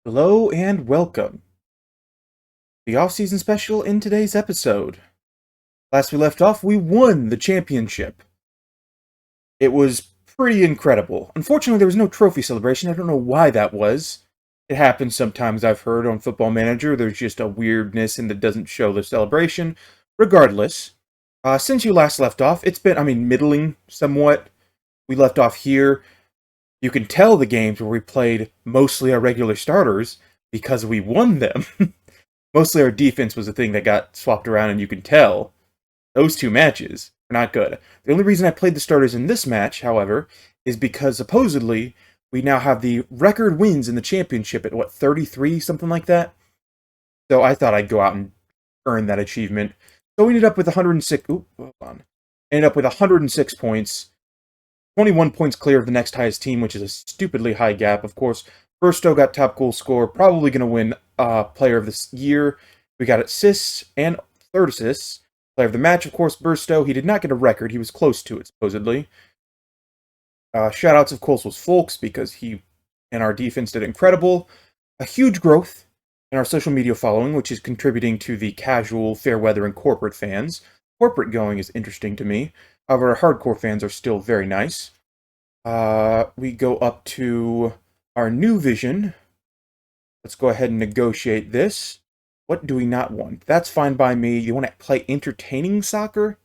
Hello and welcome. The off-season special in today's episode. Last we left off, we won the championship. It was pretty incredible. Unfortunately, there was no trophy celebration. I don't know why that was. It happens sometimes, I've heard, on Football Manager. There's just a weirdness and it doesn't show the celebration. Regardless, since you last left off, it's been, middling somewhat. We left off here. You can tell the games where we played mostly our regular starters because we won them. Mostly our defense was the thing that got swapped around, and you can tell those two matches are not good. The only reason I played the starters in this match, however, is because supposedly we now have the record wins in the championship at, 33, something like that? So I thought I'd go out and earn that achievement. So we ended up with 106. Hold on. Ended up with 106 points. 21 points clear of the next highest team, which is a stupidly high gap. Of course, Burstow got top goal scorer, probably going to win player of this year. We got assists and third assists. Player of the match, of course, Burstow. He did not get a record. He was close to it, supposedly. Shoutouts, of course, was Folks, because he and our defense did incredible. A huge growth in our social media following, which is contributing to the casual, fair weather, and corporate fans. Corporate going is interesting to me. However, our hardcore fans are still very nice. We go up to our new vision. Let's go ahead and negotiate this. What do we not want? That's fine by me. You want to play entertaining soccer?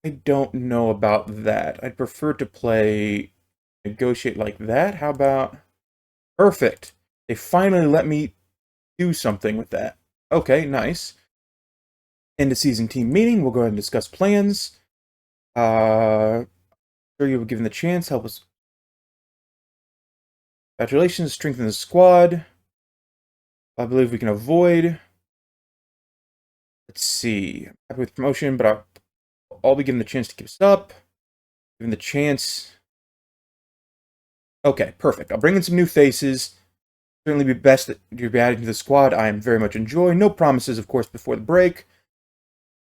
I don't know about that. I'd prefer to play negotiate like that. How about... Perfect. They finally let me do something with that. Okay, nice. End of season team meeting. We'll go ahead and discuss plans. Sure you were given the chance. Help us. Congratulations. Strengthen the squad. I believe we can avoid. Let's see. I'm happy with promotion, but I'll be given the chance to keep us up. Given the chance. Okay, perfect. I'll bring in some new faces. Certainly be best that you be added to the squad. I am very much enjoying. No promises, of course, before the break.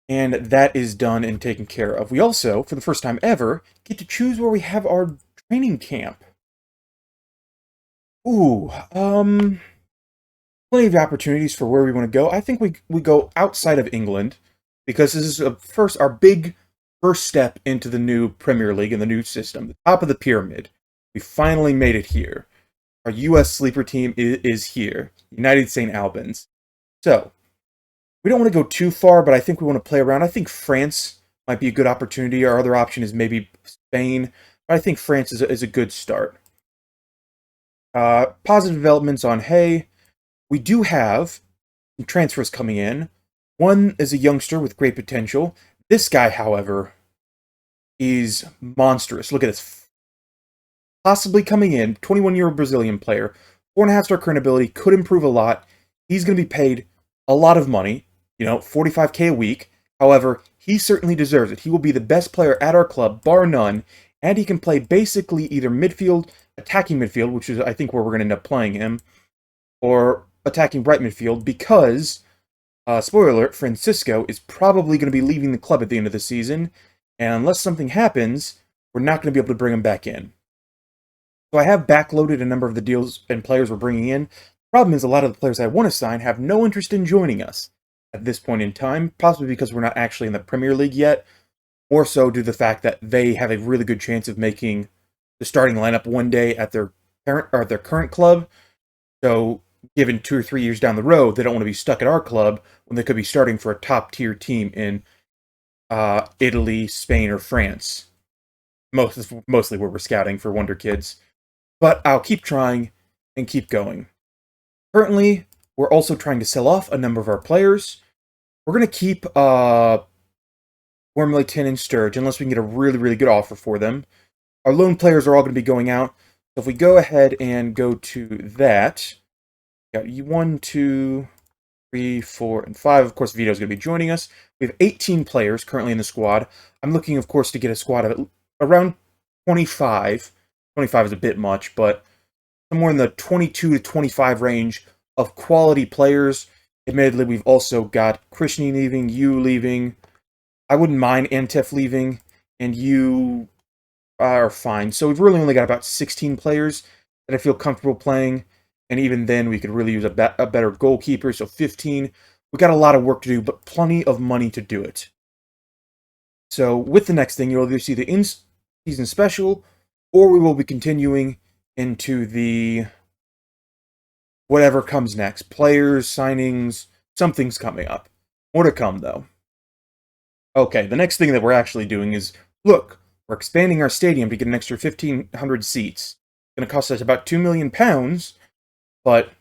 And that is done and taken care of. We also, for the first time ever, get to choose where we have our training camp. Ooh, plenty of opportunities for where we want to go. I think we go outside of England, because this is our big first step into the new Premier League and the new system, the top of the pyramid. We finally made it here. Our U.S. sleeper team is here, United St. Albans. So, we don't want to go too far, but I think we want to play around. I think France might be a good opportunity. Our other option is maybe Spain, but I think France is a good start. Positive developments on Hay. We do have some transfers coming in. One is a youngster with great potential. This guy, however, is monstrous. Look at this. Possibly coming in, 21-year-old Brazilian player, 4.5-star current ability, could improve a lot. He's going to be paid a lot of money, 45K a week. However, he certainly deserves it. He will be the best player at our club, bar none, and he can play basically either midfield, attacking midfield, which is, I think, where we're going to end up playing him, or attacking right midfield, because, spoiler alert, Francisco is probably going to be leaving the club at the end of the season, and unless something happens, we're not going to be able to bring him back in. So I have backloaded a number of the deals and players we're bringing in. Problem is, a lot of the players I want to sign have no interest in joining us at this point in time, possibly because we're not actually in the Premier League yet, more so due to the fact that they have a really good chance of making the starting lineup one day at their current club. So, given 2 or 3 years down the road, they don't want to be stuck at our club when they could be starting for a top-tier team in Italy, Spain, or France. Mostly where we're scouting for Wonder Kids. But I'll keep trying and keep going. Currently, we're also trying to sell off a number of our players. We're going to keep Wormleyton and Sturge unless we can get a really, really good offer for them. Our loan players are all going to be going out. So if we go ahead and go to that, got 1, 2, 3, 4, and 5. Of course, Vito's going to be joining us. We have 18 players currently in the squad. I'm looking, of course, to get a squad of around 25. 25 is a bit much, but somewhere in the 22 to 25 range of quality players. Admittedly, we've also got Krishni leaving, you leaving. I wouldn't mind Antef leaving, and you are fine. So we've really only got about 16 players that I feel comfortable playing. And even then, we could really use a better goalkeeper. So 15. We got a lot of work to do, but plenty of money to do it. So with the next thing, you'll either see the in-season special, or we will be continuing into the whatever comes next. Players, signings, something's coming up. More to come, though. Okay, the next thing that we're actually doing is, look, we're expanding our stadium to get an extra 1,500 seats. It's going to cost us about £2 million, but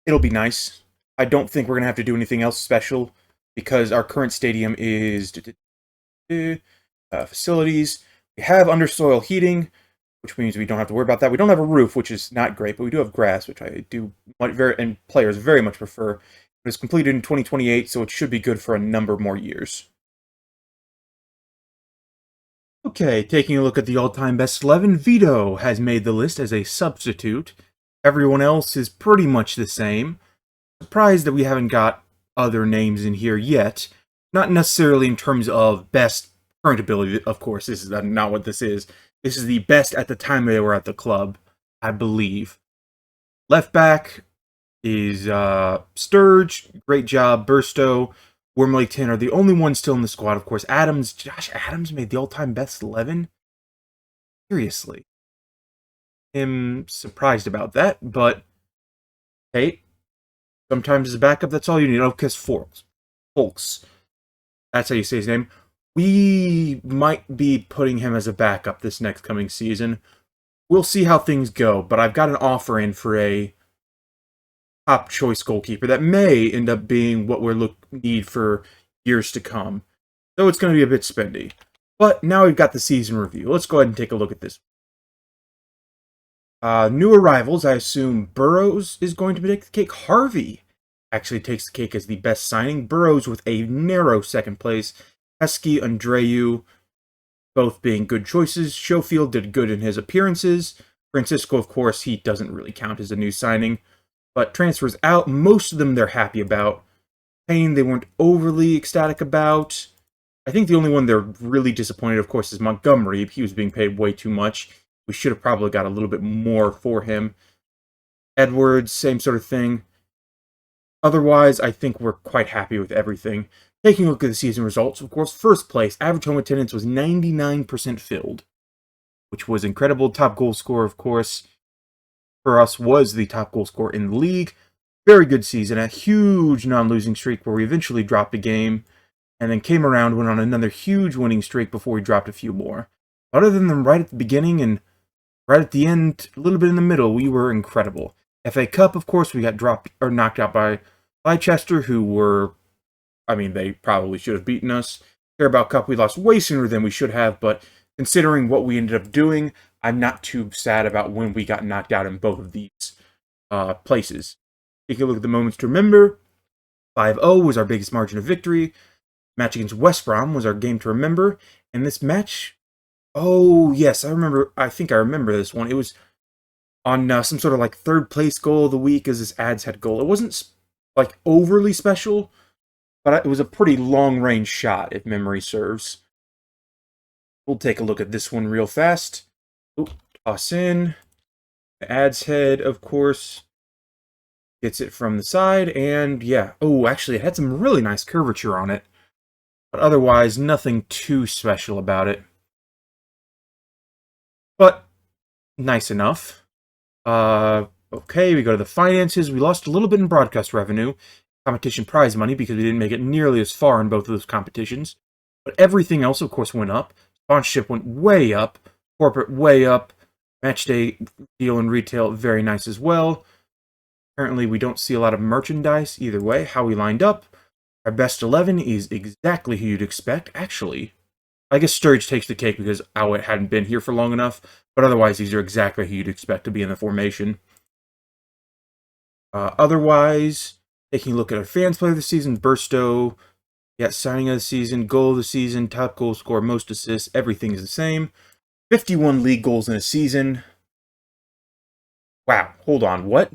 it'll be nice. I don't think we're going to have to do anything else special, because our current stadium is facilities. We have undersoil heating, which means we don't have to worry about that. We don't have a roof, which is not great, but we do have grass, which I do and players very much prefer. It was completed in 2028, so it should be good for a number more years. Okay, taking a look at the all-time best 11, Vito has made the list as a substitute. Everyone else is pretty much the same. Surprised that we haven't got other names in here yet. Not necessarily in terms of best current ability, of course. This is not what this is. This is the best at the time they were at the club, I believe. Left back is Sturge. Great job. Burstow, Wormleyton are the only ones still in the squad. Of course, Josh Adams made the all-time best 11. Seriously. I'm surprised about that, but hey, sometimes as a backup, that's all you need. Oh, because Folks. That's how you say his name. We might be putting him as a backup this next coming season. We'll see how things go, but I've got an offer in for a top choice goalkeeper that may end up being what we're need for years to come. So it's going to be a bit spendy. But now we've got the season review. Let's go ahead and take a look at this. New arrivals, I assume Burrows is going to take the cake. Harvey actually takes the cake as the best signing. Burrows with a narrow second place. Heskey, Andreu, both being good choices. Schofield did good in his appearances. Francisco, of course, he doesn't really count as a new signing. But transfers out, most of them they're happy about. Payne, they weren't overly ecstatic about. I think the only one they're really disappointed, of course, is Montgomery. He was being paid way too much. We should have probably got a little bit more for him. Edwards, same sort of thing. Otherwise, I think we're quite happy with everything. Taking a look at the season results, of course, first place, average home attendance was 99% filled, which was incredible. Top goal scorer, of course, for us was the top goal scorer in the league. Very good season, a huge non-losing streak where we eventually dropped a game, and then came around, went on another huge winning streak before we dropped a few more. Other than them right at the beginning and right at the end, a little bit in the middle, we were incredible. FA Cup, of course, we got knocked out by Leicester, who were, they probably should have beaten us. Carabao Cup, we lost way sooner than we should have, but considering what we ended up doing, I'm not too sad about when we got knocked out in both of these places. Take a look at the moments to remember. 5-0 was our biggest margin of victory. Match against West Brom was our game to remember. And this match, oh yes, I think I remember this one. It was on some sort of third place goal of the week as this Ads Head goal. It wasn't overly special, but it was a pretty long range shot if memory serves. We'll take a look at this one real fast. Toss in. The Ads Head, of course, gets it from the side, and yeah. Oh, actually, it had some really nice curvature on it. But otherwise, nothing too special about it. But nice enough. Okay, we go to the finances. We lost a little bit in broadcast revenue, competition prize money, because we didn't make it nearly as far in both of those competitions. But everything else, of course, went up. Sponsorship went way up. Corporate way up. Matchday deal and retail, very nice as well. Apparently, we don't see a lot of merchandise either way. How we lined up. Our best 11 is exactly who you'd expect. Actually, I guess Sturridge takes the cake because Owett hadn't been here for long enough. But otherwise, these are exactly who you'd expect to be in the formation. Otherwise, taking a look at our fans player of the season, Burstow, signing of the season, goal of the season, top goal scorer, most assists, everything is the same. 51 league goals in a season. Wow, hold on, what?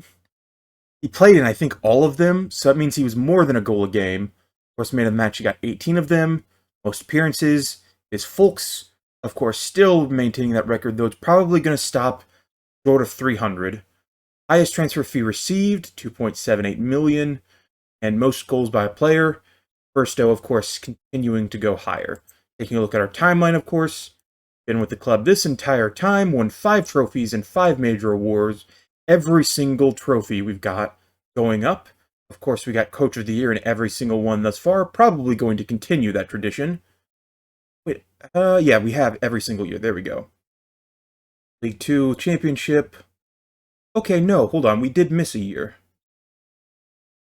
He played in, I think, all of them, so that means he was more than a goal a game. Of course, man of the match, he got 18 of them. Most appearances is Folks, of course, still maintaining that record, though it's probably going to stop short of 300. Highest transfer fee received, 2.78 million, and most goals by a player. Burstow, of course, continuing to go higher. Taking a look at our timeline, of course, been with the club this entire time, won 5 trophies and 5 major awards. Every single trophy we've got going up. Of course, we got Coach of the Year in every single one thus far. Probably going to continue that tradition. Wait, yeah, we have every single year. There we go. League 2, Championship. Okay, no, hold on. We did miss a year.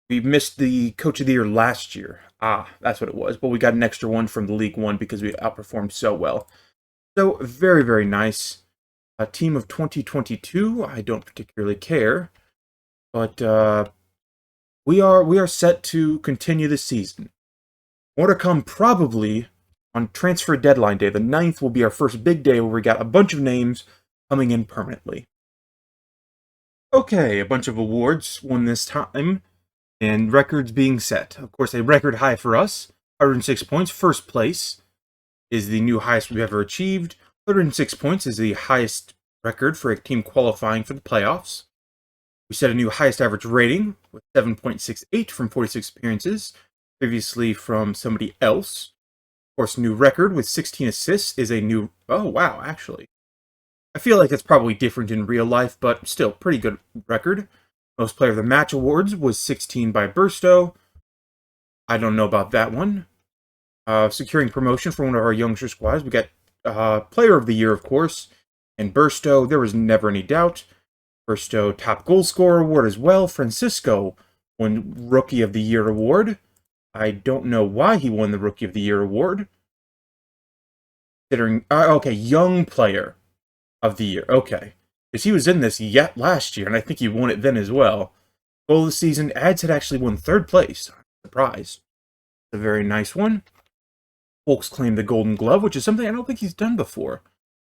We missed the Coach of the Year last year. Ah, that's what it was. But we got an extra one from the League 1 because we outperformed so well. So, very, very nice. A team of 2022, I don't particularly care. But we are set to continue the season. More to come probably on transfer deadline day. The 9th will be our first big day where we got a bunch of names coming in permanently. Okay, a bunch of awards won this time, and records being set. Of course, a record high for us, 106 points. First place is the new highest we've ever achieved. 106 points is the highest record for a team qualifying for the playoffs. We set a new highest average rating with 7.68 from 46 appearances, previously from somebody else. Of course, new record with 16 assists is a new... Oh, wow, actually. I feel like it's probably different in real life, but still, pretty good record. Most Player of the Match awards was 16 by Burstow. I don't know about that one. Securing promotion for one of our youngster squads. We got Player of the Year, of course, and Burstow. There was never any doubt. Burstow top goal scorer award as well. Francisco won Rookie of the Year award. I don't know why he won the Rookie of the Year award. Considering, okay, Young Player of the Year. Okay, because he was in this yet last year, and I think he won it then as well. Goal of the season. Ads had actually won 3rd place. I'm surprised. It's a very nice one. Folks claimed the Golden Glove, which is something I don't think he's done before.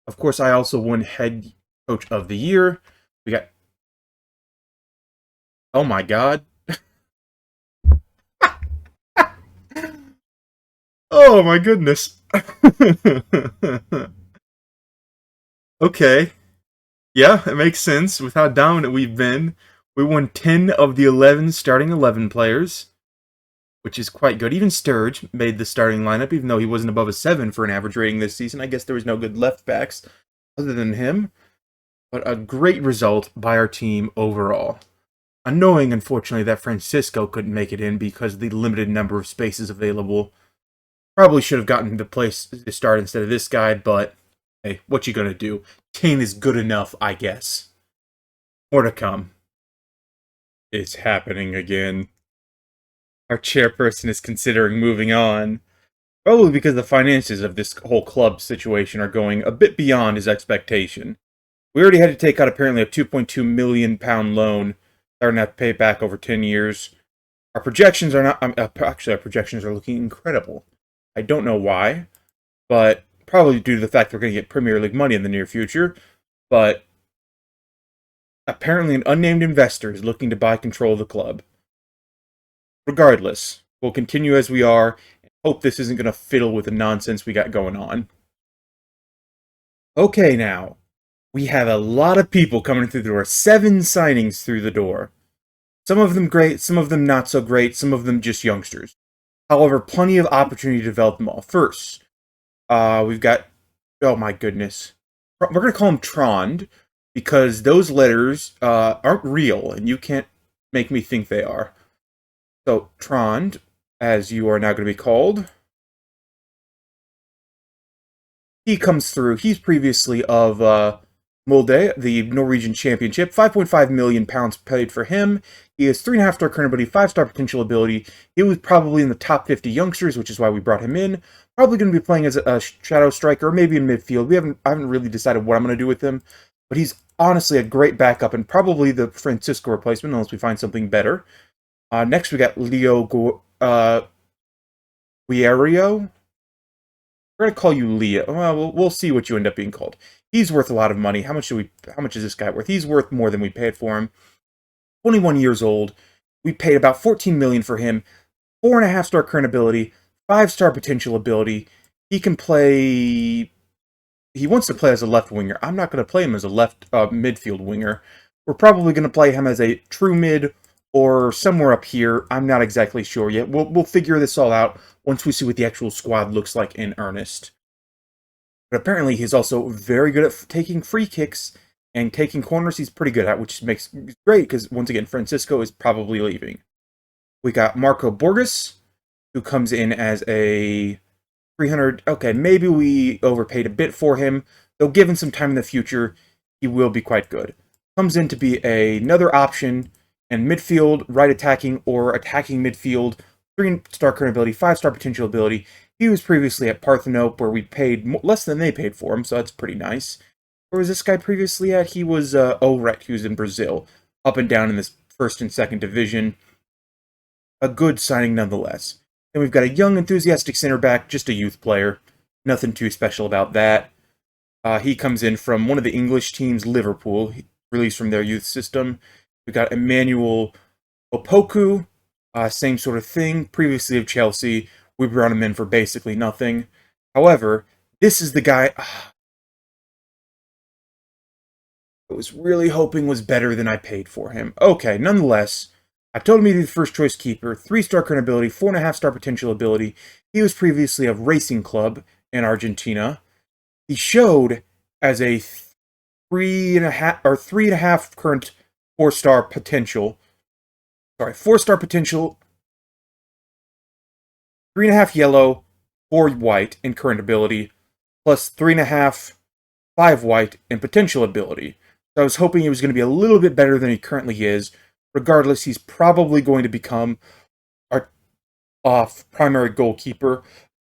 Of course, I also won Head Coach of the Year. We got... Oh my god. Oh my goodness. Okay. Yeah, it makes sense with how dominant we've been. We won 10 of the 11 starting 11 players, which is quite good. Even Sturge made the starting lineup, even though he wasn't above a 7 for an average rating this season. I guess there was no good left backs other than him. But a great result by our team overall. Annoying, unfortunately, that Francisco couldn't make it in because of the limited number of spaces available. Probably should have gotten the place to start instead of this guy, but hey, what you gonna do? Kane is good enough, I guess. More to come. It's happening again. Our chairperson is considering moving on. Probably because the finances of this whole club situation are going a bit beyond his expectation. We already had to take out apparently a £2.2 million loan that we're going to have to pay back over 10 years. Our projections are not... actually, our projections are looking incredible. I don't know why, but probably due to the fact we're going to get Premier League money in the near future. But apparently an unnamed investor is looking to buy control of the club. Regardless, we'll continue as we are and hope this isn't going to fiddle with the nonsense we got going on. Okay, now. We have a lot of people coming through the door. 7 signings through the door. Some of them great, some of them not so great, some of them just youngsters. However, plenty of opportunity to develop them all. First, we've got... Oh my goodness. We're going to call them Trond, because those letters aren't real, and you can't make me think they are. So, Trond, as you are now going to be called. He comes through. He's previously of... Molde, the Norwegian Championship, £5.5 million paid for him. He has 3.5-star current ability, 5-star potential ability. He was probably in the top 50 youngsters, which is why we brought him in. Probably going to be playing as a shadow striker, or maybe in midfield. I haven't really decided what I'm going to do with him, but he's honestly a great backup and probably the Francisco replacement, unless we find something better. Next, we got Leo Guerrero. We're going to call you Leo. Well, we'll see what you end up being called. He's worth a lot of money. How much is this guy worth? He's worth more than we paid for him. 21 years old. We paid about $14 million for him. 4.5-star current ability, 5-star potential ability. He can play... He wants to play as a left winger. I'm not going to play him as a left midfield winger. We're probably going to play him as a true mid or somewhere up here. I'm not exactly sure yet. We'll figure this all out once we see what the actual squad looks like in earnest. But apparently he's also very good at taking free kicks and taking corners. He's pretty good at, which makes great because, once again, Francisco is probably leaving. We got Marco Borges, who comes in as a 300. Okay, maybe we overpaid a bit for him, though given some time in the future, he will be quite good. Comes in to be another option in midfield, right attacking, or attacking midfield. 3-star current ability, 5-star potential ability. He was previously at Parthenope, where we paid less than they paid for him, so that's pretty nice. Where was this guy previously at? He was, oh, right, he was in Brazil. Up and down in this first and second division. A good signing nonetheless. Then we've got a young, enthusiastic center back, just a youth player. Nothing too special about that. He comes in from one of the English teams, Liverpool, released from their youth system. We've got Emmanuel Opoku, same sort of thing, previously of Chelsea. We brought him in for basically nothing. However, this is the guy I was really hoping was better than I paid for him. Okay, nonetheless, I told him he'd be the first choice keeper, 3-star current ability, 4.5-star potential ability. He was previously of Racing Club in Argentina. He showed as a 3.5 current 4-star potential. Sorry, 4-star potential, 3.5 yellow, 4 white in current ability, plus 3.5, 5 white in potential ability. So I was hoping he was going to be a little bit better than he currently is. Regardless, he's probably going to become our primary goalkeeper.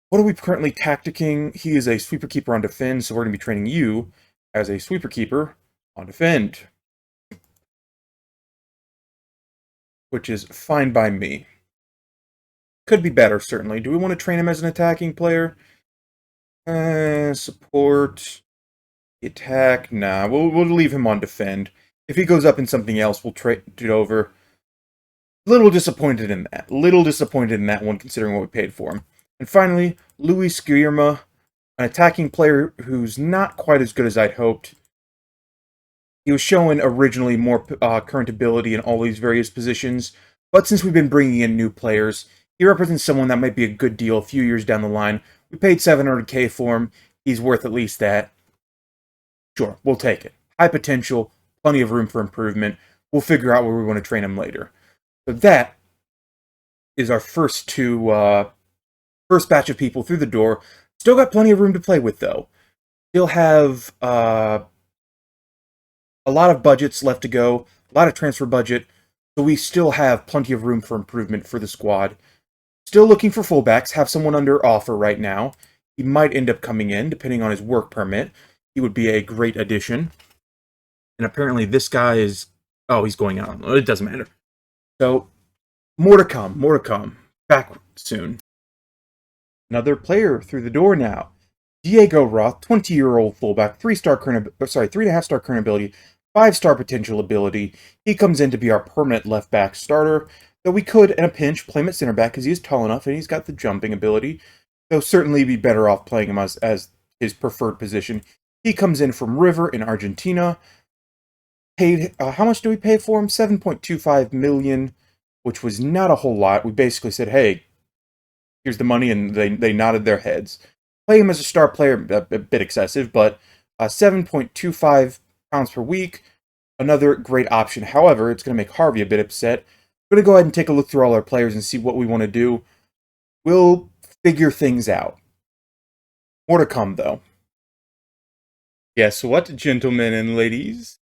What are we currently tacticking? He is a sweeper keeper on defend, so we're going to be training you as a sweeper keeper on defend. Which is fine by me. Could be better, certainly. Do we want to train him as an attacking player? Support. Attack. Nah, we'll leave him on defend. If he goes up in something else, we'll trade it over. Little disappointed in that. Little disappointed in that one, considering what we paid for him. And finally, Luis Guillermo, an attacking player who's not quite as good as I'd hoped. He was showing originally more current ability in all these various positions, but since we've been bringing in new players, he represents someone that might be a good deal a few years down the line. We paid $700K for him. He's worth at least that. Sure, we'll take it. High potential, plenty of room for improvement. We'll figure out where we want to train him later. So that is our first batch of people through the door. Still got plenty of room to play with, though. Still have a lot of budgets left to go, a lot of transfer budget, so we still have plenty of room for improvement for the squad. Still looking for fullbacks, have someone under offer right now. He might end up coming in, depending on his work permit. He would be a great addition. And apparently this guy is... Oh, he's going out. It doesn't matter. So, more to come, more to come. Back soon. Another player through the door now. Diego Roth, 20-year-old fullback, 3.5-star current ability, 5-star potential ability. He comes in to be our permanent left back starter, though we could, in a pinch, play him at center back because he's tall enough and he's got the jumping ability. Though certainly be better off playing him as his preferred position. He comes in from River in Argentina. Paid, how much do we pay for him? $7.25 million, which was not a whole lot. We basically said, hey, here's the money, and they nodded their heads. Play him as a star player, a bit excessive, but £7.25 per week, another great option. However, it's going to make Harvey a bit upset. I'm going to go ahead and take a look through all our players and see what we want to do. We'll figure things out. More to come, though. Guess what, gentlemen and ladies?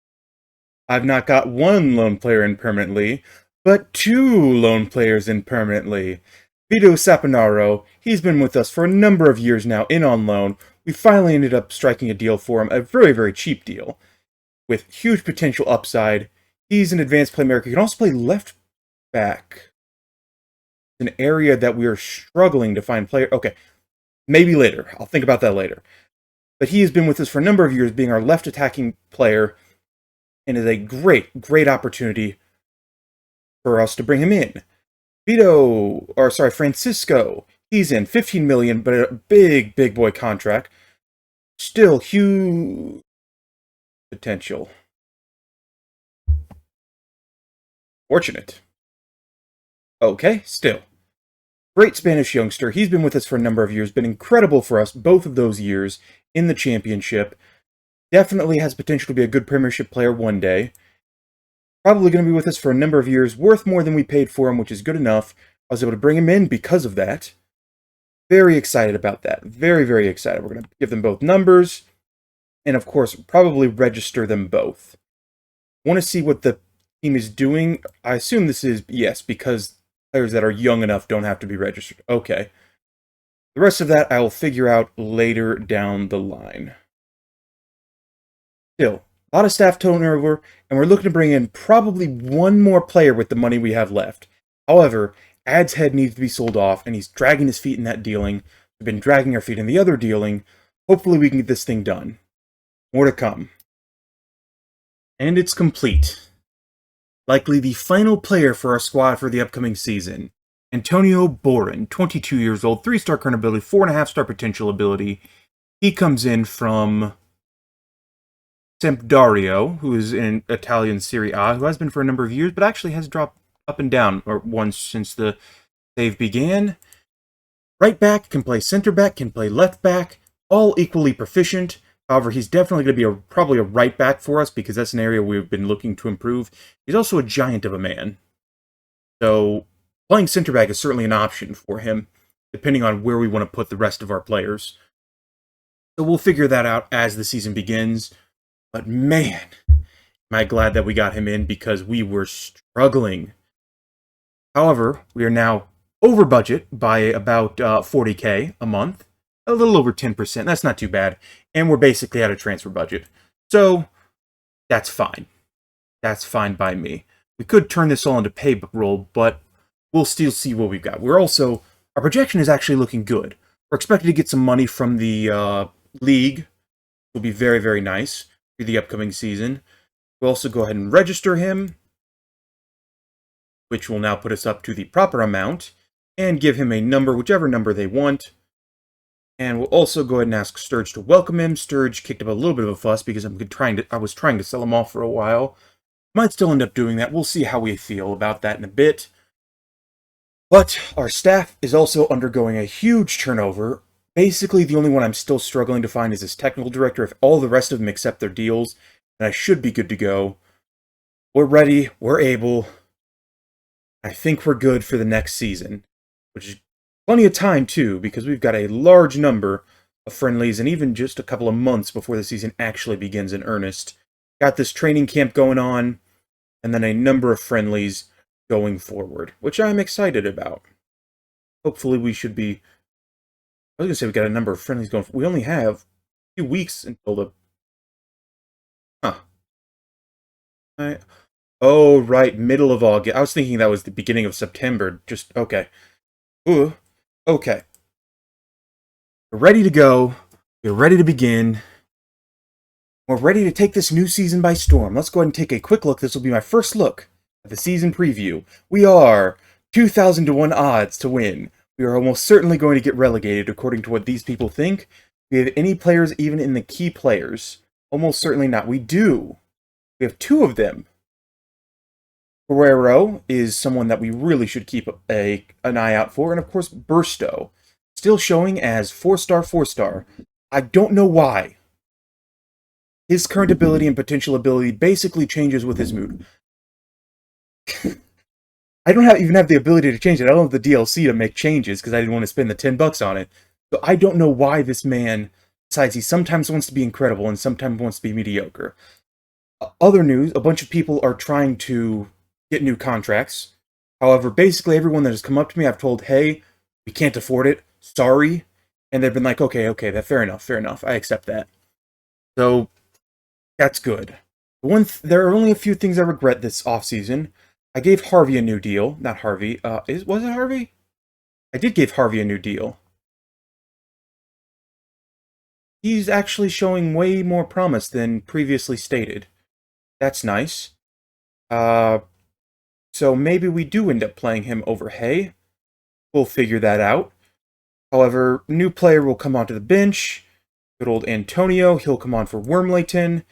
I've not got one lone player in permanently, but 2 lone players in permanently. Vito Saponaro, he's been with us for a number of years now in on loan. We finally ended up striking a deal for him, a very, very cheap deal, with huge potential upside. He's an advanced playmaker. He can also play left back. An area that we are struggling to find player. Okay, maybe later. I'll think about that later. But he has been with us for a number of years, being our left attacking player, and is a great, great opportunity for us to bring him in. Francisco, he's in $15 million, but a big, big boy contract. Still huge potential. Fortunate. Okay, still. Great Spanish youngster. He's been with us for a number of years, been incredible for us both of those years in the championship. Definitely has potential to be a good Premiership player one day. Probably going to be with us for a number of years, worth more than we paid for him, which is good enough. I was able to bring him in because of that. Very excited about that. Very, very excited. We're going to give them both numbers, and of course, probably register them both. Want to see what the team is doing. I assume this is, yes, because players that are young enough don't have to be registered. Okay. The rest of that I will figure out later down the line. Still, a lot of staff turnover, and we're looking to bring in probably one more player with the money we have left. However, Ad's head needs to be sold off, and he's dragging his feet in that dealing. We've been dragging our feet in the other dealing. Hopefully we can get this thing done. More to come. And it's complete. Likely the final player for our squad for the upcoming season. Antonio Borin, 22 years old, 3-star current ability, 4.5-star potential ability. He comes in from Sampdoria, who is in Italian Serie A, who has been for a number of years, but actually has dropped up and down once since the save began. Right back, can play center back, can play left back, all equally proficient. However, he's definitely going to be probably a right back for us because that's an area we've been looking to improve. He's also a giant of a man. So playing center back is certainly an option for him, depending on where we want to put the rest of our players. So we'll figure that out as the season begins. But man, am I glad that we got him in because we were struggling. However, we are now over budget by about 40K a month. A little over 10%. That's not too bad. And we're basically at a transfer budget. So, that's fine. That's fine by me. We could turn this all into payroll, but we'll still see what we've got. Our projection is actually looking good. We're expected to get some money from the league. It will be very, very nice for the upcoming season. We'll also go ahead and register him, which will now put us up to the proper amount, and give him a number, whichever number they want. And we'll also go ahead and ask Sturge to welcome him. Sturge kicked up a little bit of a fuss because I was trying to sell him off for a while. Might still end up doing that. We'll see how we feel about that in a bit. But our staff is also undergoing a huge turnover. Basically, the only one I'm still struggling to find is this technical director. If all the rest of them accept their deals, then I should be good to go. We're ready. We're able. I think we're good for the next season, which is plenty of time, too, because we've got a large number of friendlies and even just a couple of months before the season actually begins in earnest. Got this training camp going on, and then a number of friendlies going forward, which I'm excited about. Hopefully we should be... I was going to say we got a number of friendlies going... We only have a few weeks until the... Huh. Oh, right, middle of August. I was thinking that was the beginning of September. Okay. Ooh. Okay. We're ready to go. We're ready to begin. We're ready to take this new season by storm. Let's go ahead and take a quick look. This will be my first look at the season preview. We are 2,000 to 1 odds to win. We are almost certainly going to get relegated according to what these people think. Do we have any players even in the key players? Almost certainly not. We do. We have 2 of them. Guerrero is someone that we really should keep an eye out for. And of course, Bursto. Still showing as 4-star, 4-star. I don't know why. His current ability and potential ability basically changes with his mood. I don't even have the ability to change it. I don't have the DLC to make changes because I didn't want to spend the $10 on it. So I don't know why this man decides he sometimes wants to be incredible and sometimes wants to be mediocre. Other news, a bunch of people are trying to get new contracts. However, basically everyone that has come up to me, I've told, hey, we can't afford it. Sorry. And they've been like, okay, fair enough. I accept that. So, that's good. There are only a few things I regret this offseason. I gave Harvey a new deal. Not Harvey. Was it Harvey? I did give Harvey a new deal. He's actually showing way more promise than previously stated. That's nice. So maybe we do end up playing him over Hay. We'll figure that out. However, new player will come onto the bench. Good old Antonio. He'll come on for Wormlayton.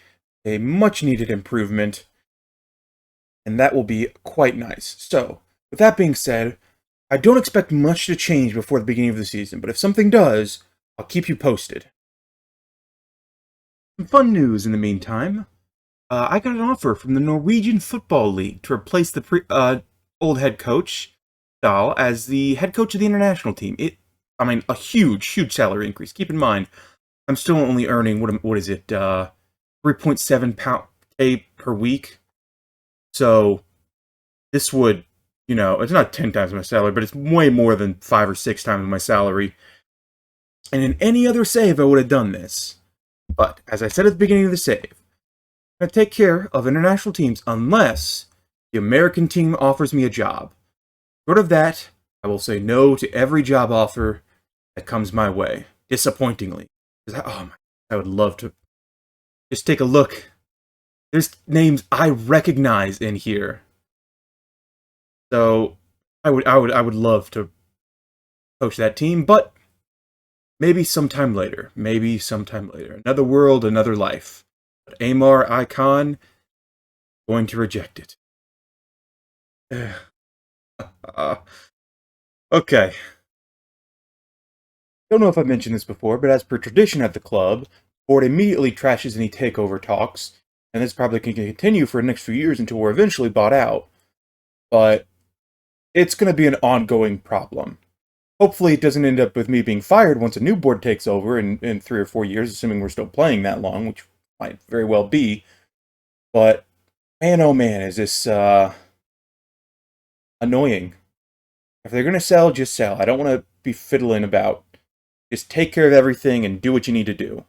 A much-needed improvement. and that will be quite nice. So, with that being said, I don't expect much to change before the beginning of the season, but if something does, I'll keep you posted. Some fun news in the meantime. I got an offer from the Norwegian Football League to replace the old head coach, Dahl, as the head coach of the international team. A huge salary increase. Keep in mind, I'm still only earning, what is it, 3.7 K per week. So, this would, it's not 10 times my salary, but it's way more than 5 or 6 times my salary. And in any other save, I would have done this. But, as I said at the beginning of the save, I'm going to take care of international teams unless the American team offers me a job. Short of that, I will say no to every job offer that comes my way, disappointingly. I would love to just take a look. There's names I recognize in here. So, I would love to coach that team, but maybe sometime later. Another world, another life. But Amar Icon, going to reject it. Okay. Don't know if I've mentioned this before, but as per tradition at the club, the board immediately trashes any takeover talks, and this probably can continue for the next few years until we're eventually bought out. But it's going to be an ongoing problem. Hopefully it doesn't end up with me being fired once a new board takes over in 3 or 4 years, assuming we're still playing that long, which might very well be. But, man, oh man, is this annoying. If they're going to sell, just sell. I don't want to be fiddling about. Just take care of everything and do what you need to do.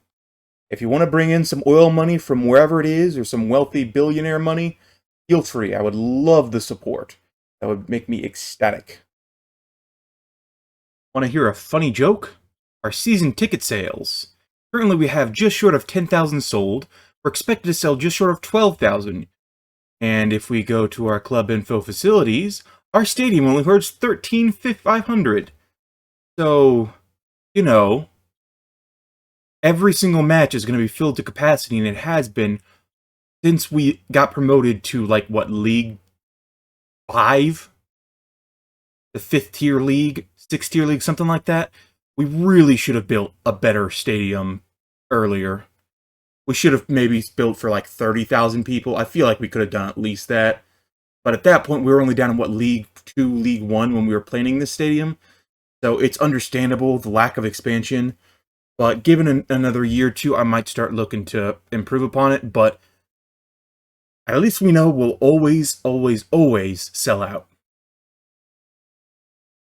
If you want to bring in some oil money from wherever it is, or some wealthy billionaire money, feel free. I would love the support. That would make me ecstatic. Want to hear a funny joke? Our season ticket sales. Currently we have just short of 10,000 sold. We're expected to sell just short of 12,000. And if we go to our club info facilities, our stadium only holds 13,500. So, every single match is going to be filled to capacity, and it has been since we got promoted to, League 5? The 5th tier league, 6th tier league, something like that. We really should have built a better stadium earlier. We should have maybe built for 30,000 people. I feel like we could have done at least that. But at that point, we were only down in, League 2, League 1 when we were planning this stadium. So it's understandable, the lack of expansion. But given another year or two, I might start looking to improve upon it. But at least we know we'll always sell out.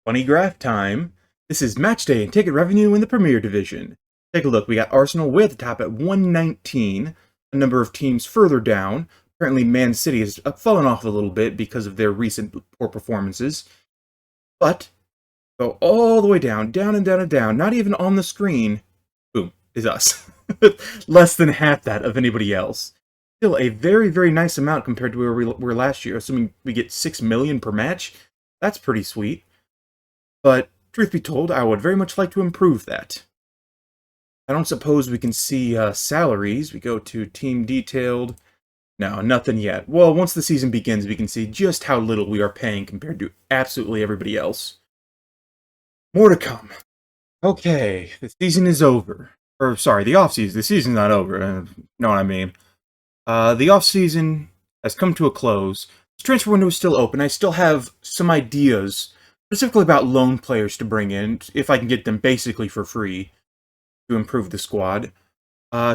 Funny graph time. This is match day and ticket revenue in the Premier Division. Take a look. We got Arsenal way at the top at 119. A number of teams further down. Apparently, Man City has fallen off a little bit because of their recent poor performances. But go all the way down, down and down and down. Not even on the screen. Boom, is us. Less than half that of anybody else. Still a very, very nice amount compared to where we were last year. Assuming we get 6 million per match. That's pretty sweet. But, truth be told, I would very much like to improve that. I don't suppose we can see salaries. We go to team detailed. No, nothing yet. Well, once the season begins, we can see just how little we are paying compared to absolutely everybody else. More to come. Okay, the season is over. Or, sorry, the off-season. The season's not over. Know what I mean. The off-season has come to a close. The transfer window is still open. I still have some ideas, specifically about loan players to bring in, if I can get them basically for free, to improve the squad.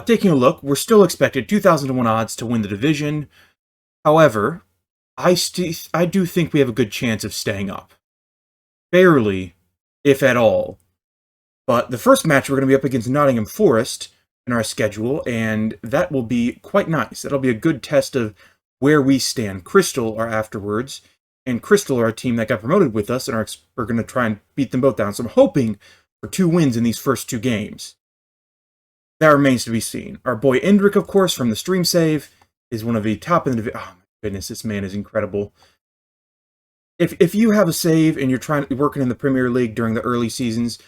Taking a look, we're still expected 2,000 to 1 odds to win the division. However, I do think we have a good chance of staying up. Barely, if at all. But the first match we're going to be up against Nottingham Forest in our schedule, and that will be quite nice. That'll be a good test of where we stand. Crystal are afterwards, and Crystal are a team that got promoted with us, and we're going to try and beat them both down. So I'm hoping for 2 wins in these first 2 games. That remains to be seen. Our boy Endrick, of course, from the stream save, is one of the top in the division. Oh my goodness, this man is incredible. If you have a save and you're working in the Premier League during the early seasons,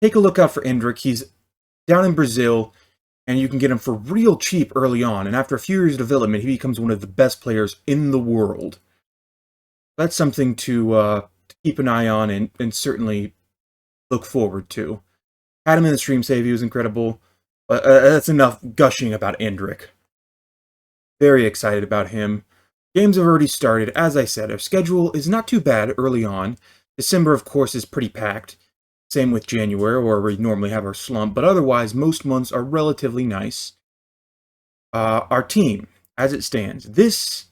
take a look out for Endrick. He's down in Brazil, and you can get him for real cheap early on, and after a few years of development, he becomes one of the best players in the world. That's something to keep an eye on and certainly look forward to. Had him in the stream save, he was incredible. That's enough gushing about Endrick. Very excited about him. Games have already started. As I said, our schedule is not too bad early on. December, of course, is pretty packed. Same with January, where we normally have our slump, but otherwise, most months are relatively nice. Our team, as it stands, this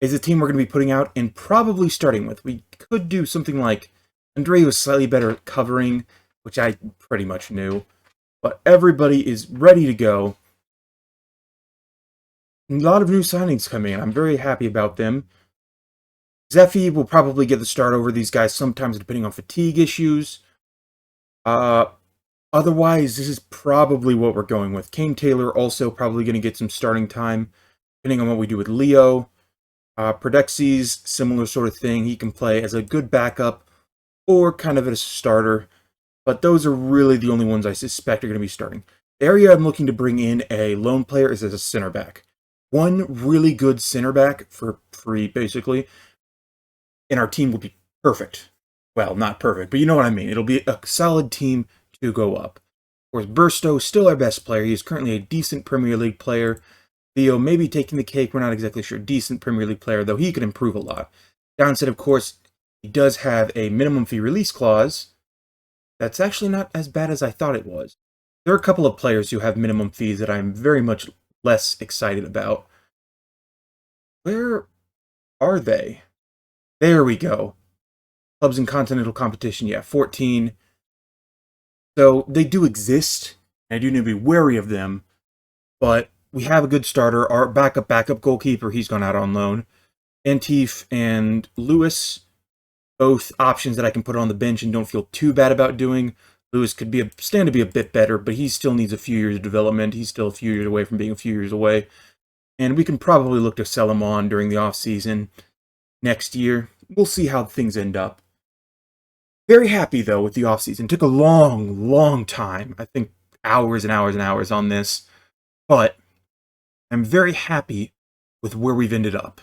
is the team we're going to be putting out and probably starting with. We could do something like Andre was slightly better at covering, which I pretty much knew, but everybody is ready to go. A lot of new signings coming in. I'm very happy about them. Zephy will probably get the start over these guys sometimes depending on fatigue issues. Otherwise, this is probably what we're going with. Kane Taylor also probably going to get some starting time, depending on what we do with Leo. Prodexes, similar sort of thing. He can play as a good backup or kind of as a starter. But those are really the only ones I suspect are going to be starting. The area I'm looking to bring in a lone player is as a center back. One really good center back for free, basically. And our team will be perfect. Well, not perfect, but you know what I mean. It'll be a solid team to go up. Of course, Burstow, still our best player. He is currently a decent Premier League player. Theo maybe taking the cake. We're not exactly sure. Decent Premier League player, though he could improve a lot. Downside, of course, he does have a minimum fee release clause. That's actually not as bad as I thought it was. There are a couple of players who have minimum fees that I'm very much less excited about. Where are they? There we go. Clubs in continental competition, yeah, 14. So they do exist, and I do need to be wary of them, but we have a good starter. Our backup goalkeeper, he's gone out on loan. Antif and Lewis, both options that I can put on the bench and don't feel too bad about doing. Lewis could stand to be a bit better, but he still needs a few years of development. He's still a few years away from being a few years away. And we can probably look to sell him on during the offseason next year. We'll see how things end up. Very happy, though, with the offseason. Took a long, long time. I think hours and hours and hours on this. But I'm very happy with where we've ended up.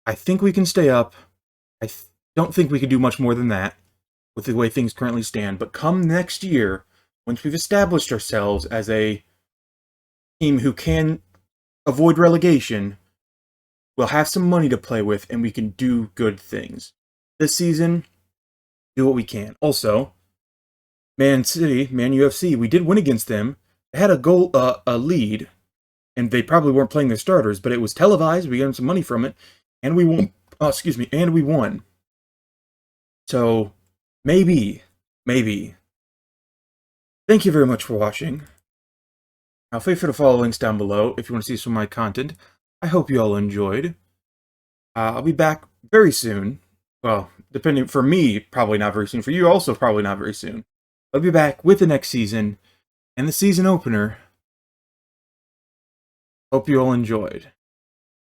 I think we can stay up. I don't think we can do much more than that with the way things currently stand. But come next year, once we've established ourselves as a team who can avoid relegation, we'll have some money to play with and we can do good things. This season, do what we can. Also, Man UFC, we did win against them. They had a lead, and they probably weren't playing their starters, but it was televised. We got some money from it, and we won. And we won. So, maybe. Thank you very much for watching. Now, feel free to follow links down below if you want to see some of my content. I hope you all enjoyed. I'll be back very soon. Well, depending, for me, probably not very soon. For you, also probably not very soon. I'll be back with the next season and the season opener. Hope you all enjoyed.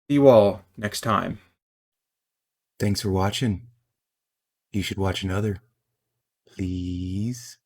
See you all next time. Thanks for watching. You should watch another. Please.